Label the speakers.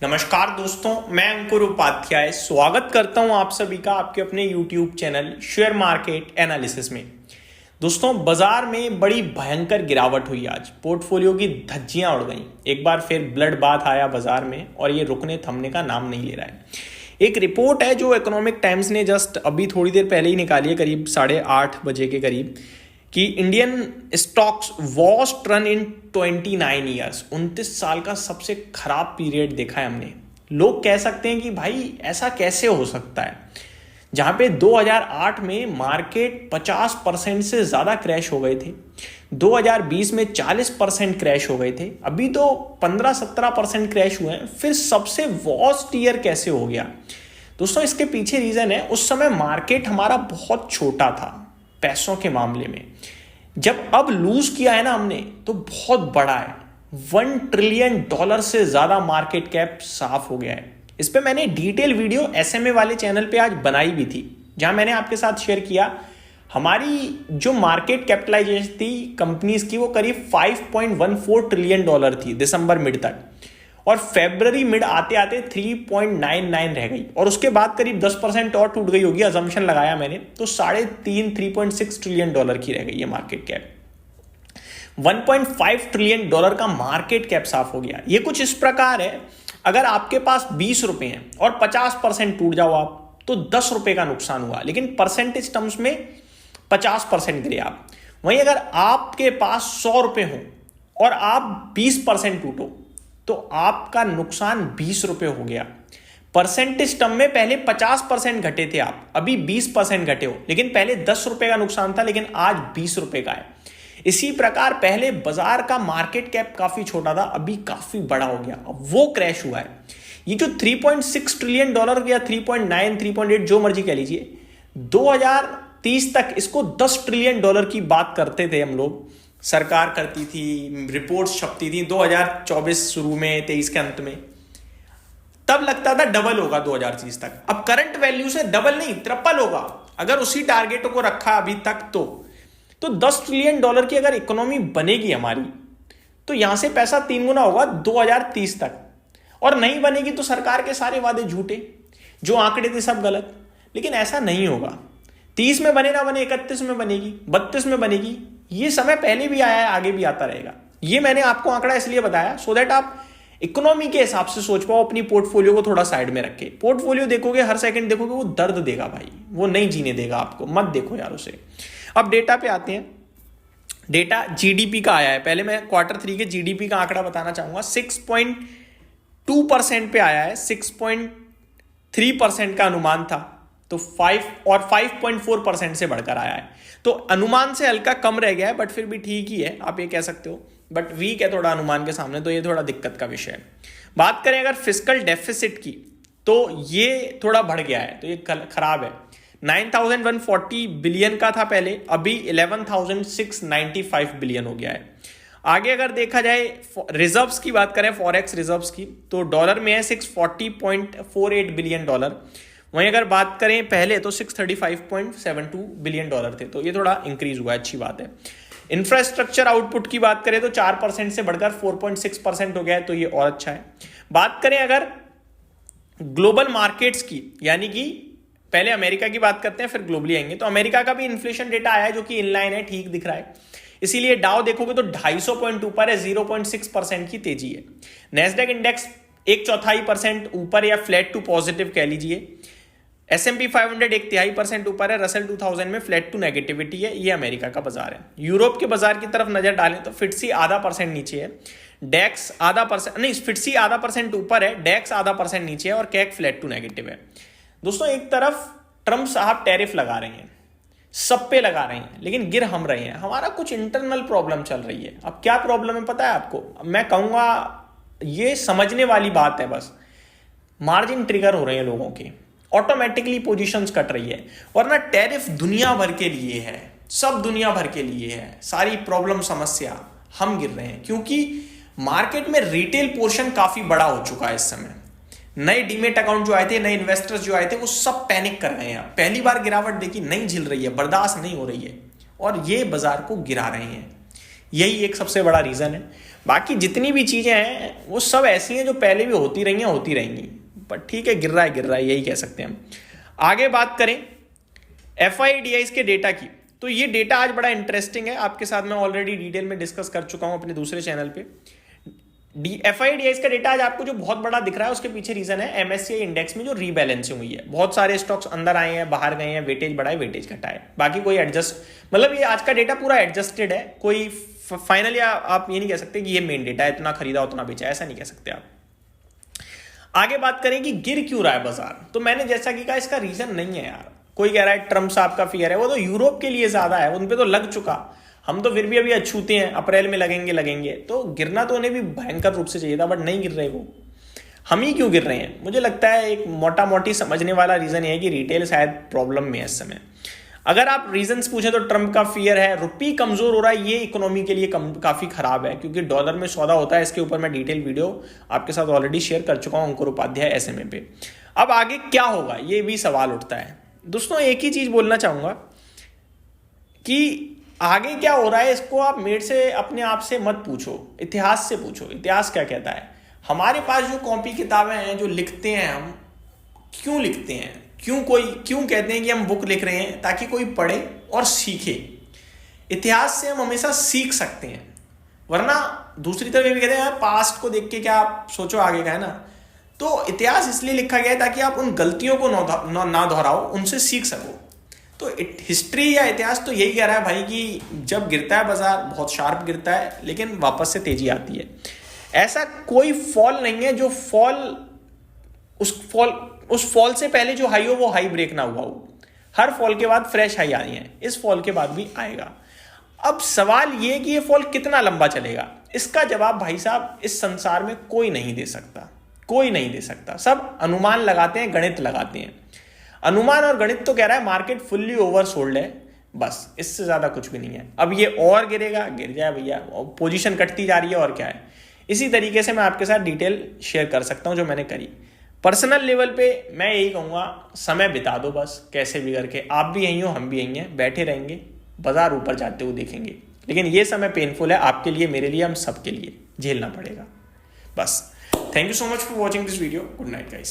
Speaker 1: नमस्कार दोस्तों, मैं अंकुर उपाध्याय स्वागत करता हूं आप सभी का आपके अपने YouTube channel share market analysis में। दोस्तों, बाजार में बड़ी भयंकर गिरावट हुई। आज पोर्टफोलियो की धज्जियां उड़ गईं। एक बार फिर ब्लड बाथ आया बाजार में और ये रुकने थमने का नाम नहीं ले रहा है। एक रिपोर्ट है जो इकोनॉमिक टाइम्स ने जस्ट अभी थोड़ी देर पहले ही निकाली है, करीब 8:30 बजे के करीब, कि Indian stocks worst run in 29 years. 29 साल का सबसे खराब पीरियड देखा है हमने। लोग कह सकते हैं कि भाई ऐसा कैसे हो सकता है, जहां पे 2008 में मार्केट 50% से ज्यादा क्रैश हो गए थे, 2020 में 40% क्रैश हो गए थे, अभी तो 15-17% क्रैश हुए हैं, फिर सबसे वर्स्ट ईयर कैसे हो गया। दोस्तों, इसके पीछे रीजन है, उस समय मार्केट हमारा बहुत छोटा था पैसों के मामले में। जब अब लूज किया है ना हमने, तो बहुत बड़ा है। $1 ट्रिलियन से ज्यादा मार्केट कैप साफ हो गया है। इस पे मैंने डिटेल वीडियो एसएमए वाले चैनल पे आज बनाई भी थी, जहां मैंने आपके साथ शेयर किया हमारी जो मार्केट कैपिटलाइजेशन थी कंपनीज की, वो करीब $5.14 ट्रिलियन थी दिसंबर मिड तक, और फेब्रवरी मिड आते आते 3.99 रह गई, और उसके बाद करीब 10% और टूट गई होगी, अजम्पशन लगाया मैंने, तो 3.6 ट्रिलियन डॉलर की रह गई है मार्केट कैप। $1.5 ट्रिलियन का मार्केट कैप साफ हो गया। ये कुछ इस प्रकार है, अगर आपके पास 20 रुपए हैं और 50% टूट जाओ आप, तो 10 रुपए का नुकसान हुआ, लेकिन परसेंटेज टर्म्स में 50% गिरे आप। वहीं अगर आपके पास 100 रुपए हो और आप 20% टूटो, तो आपका नुकसान 20 रुपए हो गया। परसेंटेज टर्म में पहले 50% घटे थे आप, अभी 20% घटे हो, लेकिन पहले 10 रुपए का नुकसान था, लेकिन आज 20 रुपए का है। इसी प्रकार पहले बाजार का मार्केट कैप काफी छोटा था, अभी काफी बड़ा हो गया, अब वो क्रैश हुआ है। ये जो $3.6 ट्रिलियन या 3.9 3.8 जो मर्जी कह लीजिए, 2030 तक इसको $10 ट्रिलियन की बात करते थे हम लोग, सरकार करती थी, रिपोर्ट्स छपती थी 2024 शुरू में, 23 के अंत में, तब लगता था डबल होगा 2030 तक। अब करंट वैल्यू से डबल नहीं, ट्रिपल होगा अगर उसी टारगेट को रखा अभी तक। तो $10 ट्रिलियन की अगर इकोनॉमी बनेगी हमारी, तो यहां से पैसा 3 गुना होगा 2030 तक। और नहीं बनेगी तो सरकार के सारे वादे झूठे, जो आंकड़े थे सब गलत। लेकिन ऐसा नहीं होगा, 30 में बने ना बने, 31 में बनेगी, 32 में बनेगी। ये समय पहले भी आया है, आगे भी आता रहेगा। ये मैंने आपको आंकड़ा इसलिए बताया सो दैट आप इकोनॉमी के हिसाब से सोच पाओ, अपनी पोर्टफोलियो को थोड़ा साइड में रख के। पोर्टफोलियो देखोगे, हर सेकंड देखोगे, वो दर्द देगा भाई, वो नहीं जीने देगा आपको, मत देखो यार उसे। अब डेटा पे आते हैं। डेटा जीडीपी का आया है। पहले मैं Q3 के जीडीपी का आंकड़ा बताना चाहूंगा। 6.2% पे आया है, 6.3% का अनुमान था, तो 5.4% से बढ़कर आया है। तो अनुमान से हल्का कम रह गया है, बट फिर भी ठीक ही है, आप ये कह सकते हो, बट वीक है थोड़ा अनुमान के सामने, तो ये थोड़ा दिक्कत का विषय है। बात करें अगर फिस्कल डेफिसिट की, तो ये थोड़ा बढ़ गया है, तो ये खराब है। 9,140 बिलियन का था पहले, अभी 11,695 बिलियन हो गया है। आगे अगर देखा जाए रिजर्व्स की बात करें, फॉरेक्स रिजर्व्स की, तो डॉलर में है $640.48 बिलियन। वहीं अगर बात करें पहले, तो $635.72 बिलियन थे, तो ये थोड़ा इंक्रीज हुआ है, अच्छी बात है। इंफ्रास्ट्रक्चर आउटपुट की बात करें तो 4% से बढ़कर 4.6% हो गया है, तो ये और अच्छा है। बात करें अगर ग्लोबल मार्केट्स की, यानी कि पहले अमेरिका की बात करते हैं फिर ग्लोबली आएंगे, तो अमेरिका का भी इन्फ्लेशन डेटा आया है जो कि इनलाइन है, ठीक दिख रहा है। इसीलिए डाउ देखोगे तो 250 पॉइंट ऊपर है, 0.6% की तेजी है। नेस्डैक इंडेक्स 1/4% ऊपर या फ्लैट टू पॉजिटिव कह लीजिए। S&P 500 1/3% ऊपर है। रसल 2000 में फ्लैट टू नेगेटिविटी है। ये अमेरिका का बाजार है। यूरोप के बाजार की तरफ नजर डालें तो FTSE 0.5% नीचे है, डेक्स 0.5% नहीं, FTSE 0.5% ऊपर है, डेक्स 0.5% नीचे है, और कैक फ्लैट टू नेगेटिव है। दोस्तों, एक तरफ ट्रंप साहब टैरिफ लगा रहे हैं, सब पे लगा रहे हैं, लेकिन गिर हम रहे हैं। हमारा कुछ इंटरनल प्रॉब्लम चल रही है। अब क्या प्रॉब्लम है पता है आपको? मैं कहूंगा ये समझने वाली बात है, बस मार्जिन ट्रिगर हो रहे हैं लोगों के, ऑटोमेटिकली पोजीशंस कट रही है। वरना टैरिफ दुनिया भर के लिए है, सब दुनिया भर के लिए है। सारी प्रॉब्लम समस्या हम गिर रहे हैं, क्योंकि मार्केट में रिटेल पोर्शन काफी बड़ा हो चुका है इस समय। नए डीमेट अकाउंट जो आए थे, नए इन्वेस्टर्स जो आए थे, वो सब पैनिक कर रहे हैं। पहली बार गिरावट देखी, नहीं झिल रही है, बर्दाश्त नहीं हो रही है, और ये बाजार को गिरा रहे हैं। यही एक सबसे बड़ा रीज़न है। बाकी जितनी भी चीज़ें हैं वो सब ऐसी हैं जो पहले भी होती रही हैं, होती रहेंगी, बट ठीक है, गिर रहा है, यही कह सकते हैं हम। आगे बात करें FIDIs के डेटा की, तो ये डेटा आज बड़ा इंटरेस्टिंग है, आपके साथ मैं ऑलरेडी डिटेल में डिस्कस कर चुका हूं अपने दूसरे चैनल पे। FIDIs का डेटा आज आपको जो बहुत बड़ा दिख रहा है उसके पीछे रीजन है MSCI इंडेक्स में जो रीबैलेंसिंग हुई है। बहुत सारे स्टॉक्स अंदर आए हैं, बाहर गए हैं, वेटेज बढ़ाए, वेटेज घटाए, बाकी कोई एडजस्ट, मतलब ये आज का डेटा पूरा एडजस्टेड है। कोई फाइनली आप ये नहीं कह सकते कि ये मेन डेटा है, इतना खरीदा उतना बेचा, ऐसा नहीं कह सकते आप। आगे बात करें कि गिर क्यों रहा है बाजार, तो मैंने जैसा कि कहा इसका रीजन नहीं है यार। कोई कह रहा है ट्रम्प साहब का फियर है, वो तो यूरोप के लिए ज्यादा है, उन पे तो लग चुका, हम तो फिर भी अभी अछूते हैं, अप्रैल में लगेंगे, तो गिरना तो उन्हें भी भयंकर रूप से चाहिए था, बट नहीं गिर रहे वो। हम ही क्यों गिर रहे हैं? मुझे लगता है एक मोटा मोटी समझने वाला रीजन ये है कि रिटेल शायद प्रॉब्लम में है इस समय। अगर आप रीजंस पूछे तो ट्रम्प का फियर है, रुपी कमजोर हो रहा है, ये इकोनॉमी के लिए काफी खराब है, क्योंकि डॉलर में सौदा होता है। इसके ऊपर मैं डिटेल वीडियो आपके साथ ऑलरेडी शेयर कर चुका हूं, अंकुर उपाध्याय SMA पे। अब आगे क्या होगा ये भी सवाल उठता है। दोस्तों एक ही चीज बोलना चाहूंगा कि आगे क्या हो रहा है इसको आप मेरे से अपने आप से मत पूछो, इतिहास से पूछो। इतिहास क्या कहता है? हमारे पास जो कॉपी किताबें हैं, जो लिखते हैं हम, क्यों लिखते हैं, क्यों कहते हैं कि हम बुक लिख रहे हैं? ताकि कोई पढ़े और सीखे। इतिहास से हम हमेशा सीख सकते हैं, वरना दूसरी तरफ ये भी कहते हैं पास्ट को देख के क्या आप सोचो आगे का, है ना। तो इतिहास इसलिए लिखा गया है ताकि आप उन गलतियों को ना दोहराओ, उनसे सीख सको। तो हिस्ट्री या इतिहास तो यही कह रहा है भाई कि जब गिरता है बाजार बहुत शार्प गिरता है, लेकिन वापस से तेजी आती है। ऐसा कोई फॉल नहीं है जो उस फॉल से पहले जो हाई हो वो हाई ब्रेक ना हुआ हो। हर फॉल के बाद फ्रेश हाई आई है, इस फॉल के बाद भी आएगा। अब सवाल ये कि ये फॉल कितना लंबा चलेगा, इसका जवाब भाई साहब इस संसार में कोई नहीं दे सकता, कोई नहीं दे सकता। सब अनुमान लगाते हैं, गणित लगाते हैं। अनुमान और गणित तो कह रहा है मार्केट फुल्ली ओवरसोल्ड है, बस इससे ज्यादा कुछ भी नहीं है। अब ये और गिरेगा, गिर जाए भैया, पोजीशन कटती जा रही है, और क्या है। इसी तरीके से मैं आपके साथ डिटेल शेयर कर सकता हूं जो मैंने करी। पर्सनल लेवल पे मैं यही कहूंगा, समय बिता दो बस कैसे भी करके। आप भी यहीं हो, हम भी यहीं हैं, बैठे रहेंगे, बाजार ऊपर जाते हुए देखेंगे। लेकिन ये समय पेनफुल है आपके लिए, मेरे लिए, हम सबके लिए झेलना पड़ेगा बस। Thank you so much for watching this video. Good night guys.